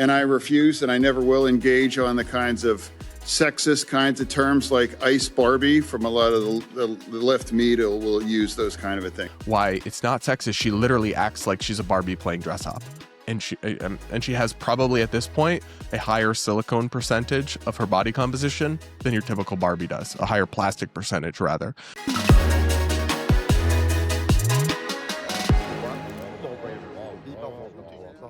and I refuse and I never will engage on the kinds of sexist kinds of terms like ice Barbie from a lot of the left media will use those kind of a thing. Why it's not sexist, she literally acts like she's a Barbie playing dress up. And she has probably at this point a higher silicone percentage of her body composition than your typical Barbie does, a higher plastic percentage rather.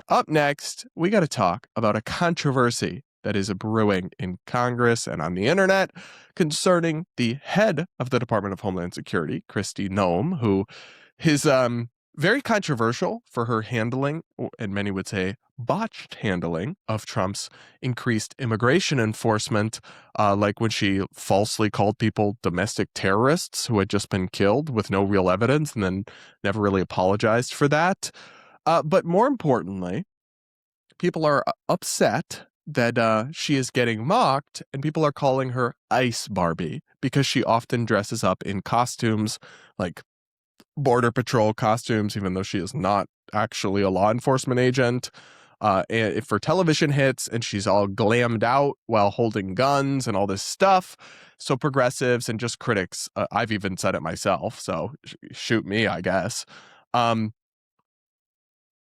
Up next, we got to talk about a controversy that is brewing in Congress and on the internet concerning the head of the Department of Homeland Security, Kristi Noem, who is very controversial for her handling, and many would say botched handling, of Trump's increased immigration enforcement, like when she falsely called people domestic terrorists who had just been killed with no real evidence and then never really apologized for that. But more importantly, people are upset that she is getting mocked, and people are calling her Ice Barbie because she often dresses up in costumes like Border Patrol costumes, even though she is not actually a law enforcement agent, and for television hits, and she's all glammed out while holding guns and all this stuff. So progressives and just critics, I've even said it myself, so shoot me, I guess.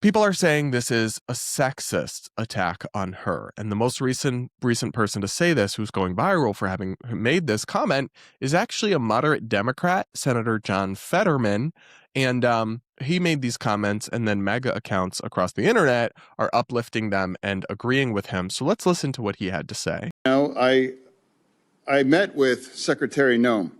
People are saying this is a sexist attack on her. And the most recent person to say this, who's going viral for having made this comment, is actually a moderate Democrat, Senator John Fetterman. And he made these comments, and then MAGA accounts across the internet are uplifting them and agreeing with him. So let's listen to what he had to say. Now, I met with Secretary Noem,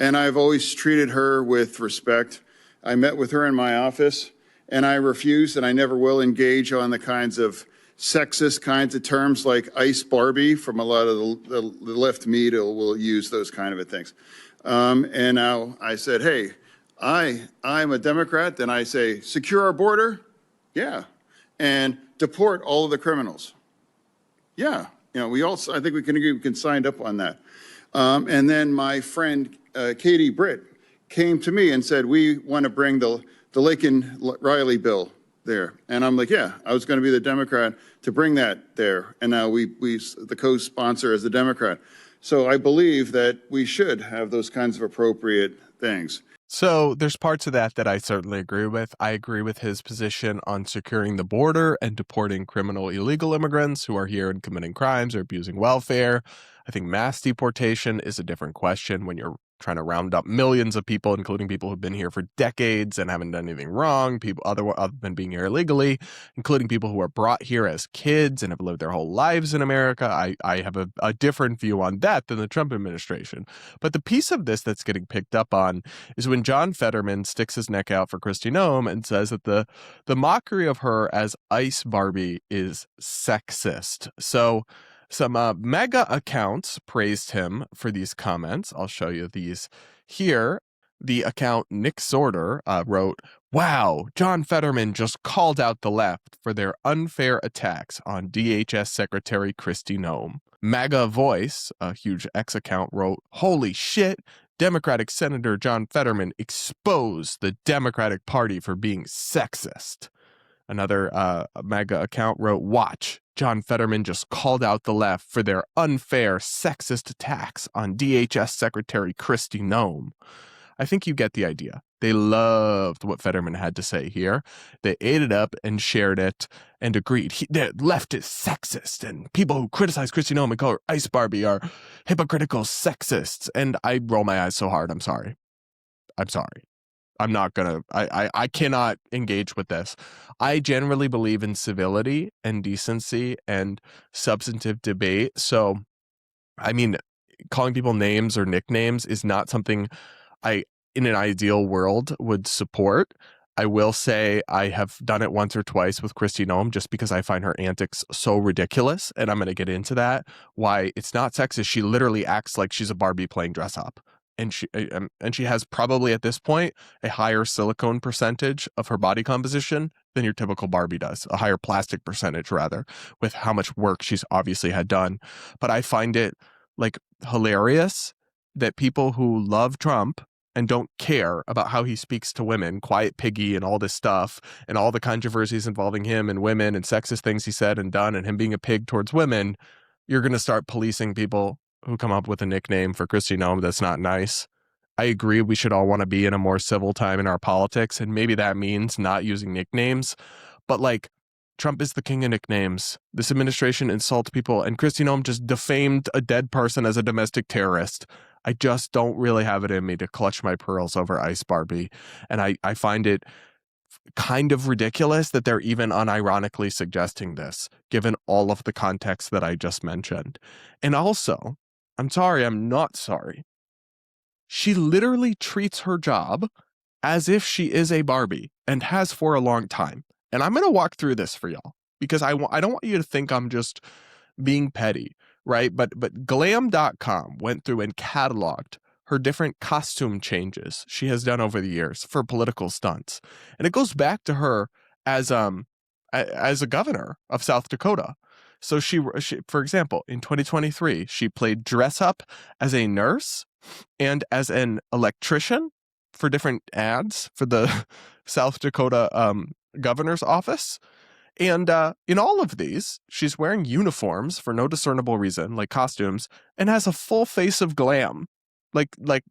and I've always treated her with respect. I met with her in my office, and I refuse and I never will engage on the kinds of sexist kinds of terms like ice Barbie from a lot of the left media will use those kind of things. And now I said, hey, I'm a Democrat, then I say, secure our border? Yeah. And deport all of the criminals? Yeah. I think we can sign up on that. And then my friend, Katie Britt, came to me and said, we want to bring the Lakin Riley bill there. And I'm like, yeah, I was going to be the Democrat to bring that there. And now we the co-sponsor as the Democrat. So I believe that we should have those kinds of appropriate things. So there's parts of that I certainly agree with. I agree with his position on securing the border and deporting criminal illegal immigrants who are here and committing crimes or abusing welfare. I think mass deportation is a different question when you're trying to round up millions of people, including people who've been here for decades and haven't done anything wrong, people other than being here illegally, including people who are brought here as kids and have lived their whole lives in America. I have a different view on that than the Trump administration. But the piece of this that's getting picked up on is when John Fetterman sticks his neck out for Kristi Noem and says that the mockery of her as Ice Barbie is sexist. So some MAGA accounts praised him for these comments. I'll show you these here. The account Nick Sorter wrote, wow, John Fetterman just called out the left for their unfair attacks on DHS Secretary Kristi Noem. MAGA Voice, a huge X account, wrote, holy shit, Democratic Senator John Fetterman exposed the Democratic Party for being sexist. Another MAGA account wrote, watch, John Fetterman just called out the left for their unfair, sexist attacks on DHS Secretary Kristi Noem. I think you get the idea. They loved what Fetterman had to say here. They ate it up and shared it and agreed. The left is sexist, and people who criticize Kristi Noem and call her Ice Barbie are hypocritical sexists. And I roll my eyes so hard, I'm sorry. I'm not gonna, I cannot engage with this. I generally believe in civility and decency and substantive debate. So, I mean, calling people names or nicknames is not something I, in an ideal world, would support. I will say I have done it once or twice with Kristi Noem just because I find her antics so ridiculous. And I'm going to get into that. Why it's not sexist. She literally acts like she's a Barbie playing dress up. And she has probably at this point a higher silicone percentage of her body composition than your typical Barbie does, a higher plastic percentage rather, with how much work she's obviously had done. But I find it like hilarious that people who love Trump and don't care about how he speaks to women, quiet piggy and all this stuff, and all the controversies involving him and women and sexist things he said and done, and him being a pig towards women, you're going to start policing people who come up with a nickname for Kristi Noem that's not nice. I agree we should all want to be in a more civil time in our politics, and maybe that means not using nicknames, but like, Trump is the king of nicknames. This administration insults people, and Kristi Noem just defamed a dead person as a domestic terrorist. I just don't really have it in me to clutch my pearls over Ice Barbie. And I find it kind of ridiculous that they're even unironically suggesting this, given all of the context that I just mentioned. And also, I'm sorry, I'm not sorry. She literally treats her job as if she is a Barbie and has for a long time. And I'm going to walk through this for y'all because I don't want you to think I'm just being petty, right? But glam.com went through and cataloged her different costume changes she has done over the years for political stunts. And it goes back to her as a governor of South Dakota. So she, for example, in 2023, she played dress up as a nurse and as an electrician for different ads for the South Dakota governor's office. And in all of these, she's wearing uniforms for no discernible reason, like costumes, and has a full face of glam, like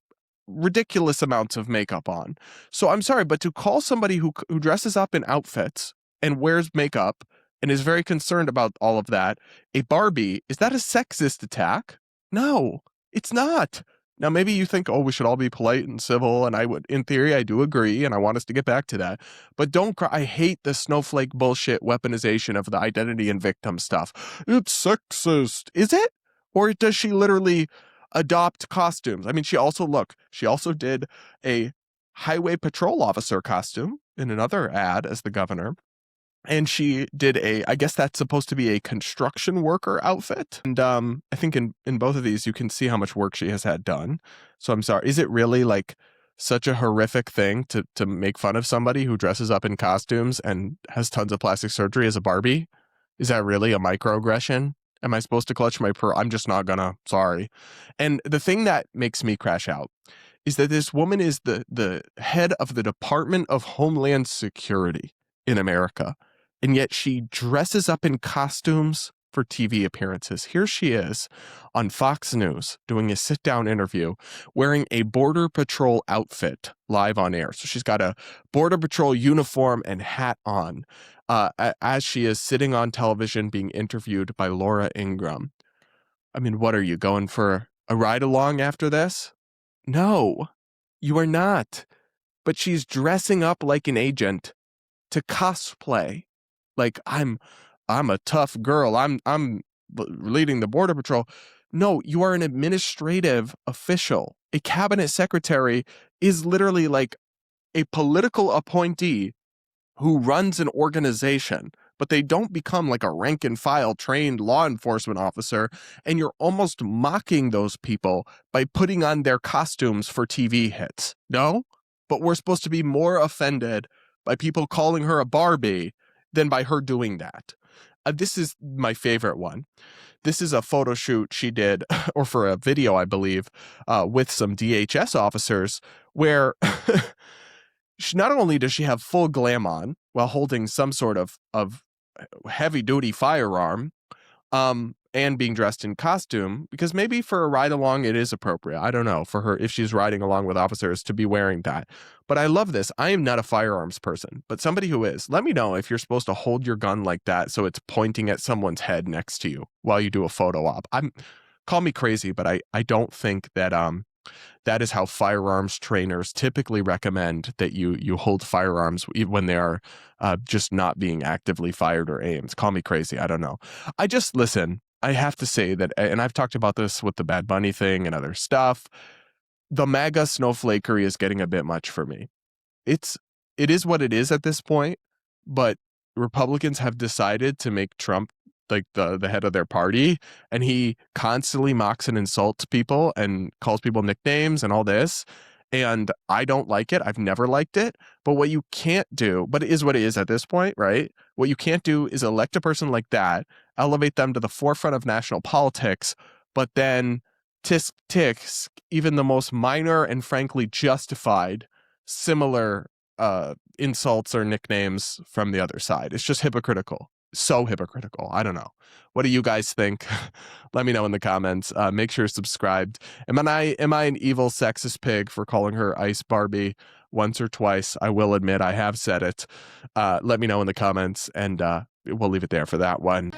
ridiculous amounts of makeup on. So I'm sorry, but to call somebody who dresses up in outfits and wears makeup and is very concerned about all of that a Barbie, is that a sexist attack? No, it's not. Now, maybe you think, oh, we should all be polite and civil, and I would, in theory, I do agree, and I want us to get back to that. But don't cry. I hate the snowflake bullshit weaponization of the identity and victim stuff. It's sexist. Is it? Or does she literally adopt costumes? I mean, she also did a highway patrol officer costume in another ad as the governor. And she did I guess that's supposed to be a construction worker outfit. And I think in both of these, you can see how much work she has had done. So I'm sorry. Is it really like such a horrific thing to make fun of somebody who dresses up in costumes and has tons of plastic surgery as a Barbie? Is that really a microaggression? Am I supposed to clutch my pearl? I'm just not gonna. Sorry. And the thing that makes me crash out is that this woman is the head of the Department of Homeland Security in America. And yet she dresses up in costumes for TV appearances. Here she is on Fox News doing a sit-down interview wearing a Border Patrol outfit live on air. So she's got a Border Patrol uniform and hat on as she is sitting on television being interviewed by Laura Ingraham. I mean, what are you, going for a ride-along after this? No, you are not. But she's dressing up like an agent to cosplay. Like, I'm a tough girl. I'm leading the Border Patrol. No, you are an administrative official. A cabinet secretary is literally like a political appointee who runs an organization, but they don't become like a rank and file trained law enforcement officer. And you're almost mocking those people by putting on their costumes for TV hits. No, but we're supposed to be more offended by people calling her a Barbie than by her doing that. This is my favorite one. This is a photo shoot she did, or for a video, I believe, with some DHS officers, where not only does she have full glam on while holding some sort of heavy-duty firearm, and being dressed in costume, because maybe for a ride-along it is appropriate. I don't know, for her, if she's riding along with officers, to be wearing that. But I love this. I am not a firearms person, but somebody who is. Let me know if you're supposed to hold your gun like that so it's pointing at someone's head next to you while you do a photo op. Call me crazy, but I don't think that that is how firearms trainers typically recommend that you hold firearms when they are just not being actively fired or aimed. Call me crazy. I don't know. Listen, I have to say that, and I've talked about this with the Bad Bunny thing and other stuff, the MAGA snowflakery is getting a bit much for me. It is what it is at this point, but Republicans have decided to make Trump like the head of their party, and he constantly mocks and insults people and calls people nicknames and all this. And I don't like it. I've never liked it. But what you can't do, but it is what it is at this point, right? What you can't do is elect a person like that, elevate them to the forefront of national politics, but then tisk ticks even the most minor and frankly justified similar insults or nicknames from the other side. It's just hypocritical. So hypocritical. I don't know. What do you guys think? Let me know in the comments. Make sure you're subscribed. Am I an evil sexist pig for calling her Ice Barbie once or twice? I will admit I have said it. Let me know in the comments, and we'll leave it there for that one.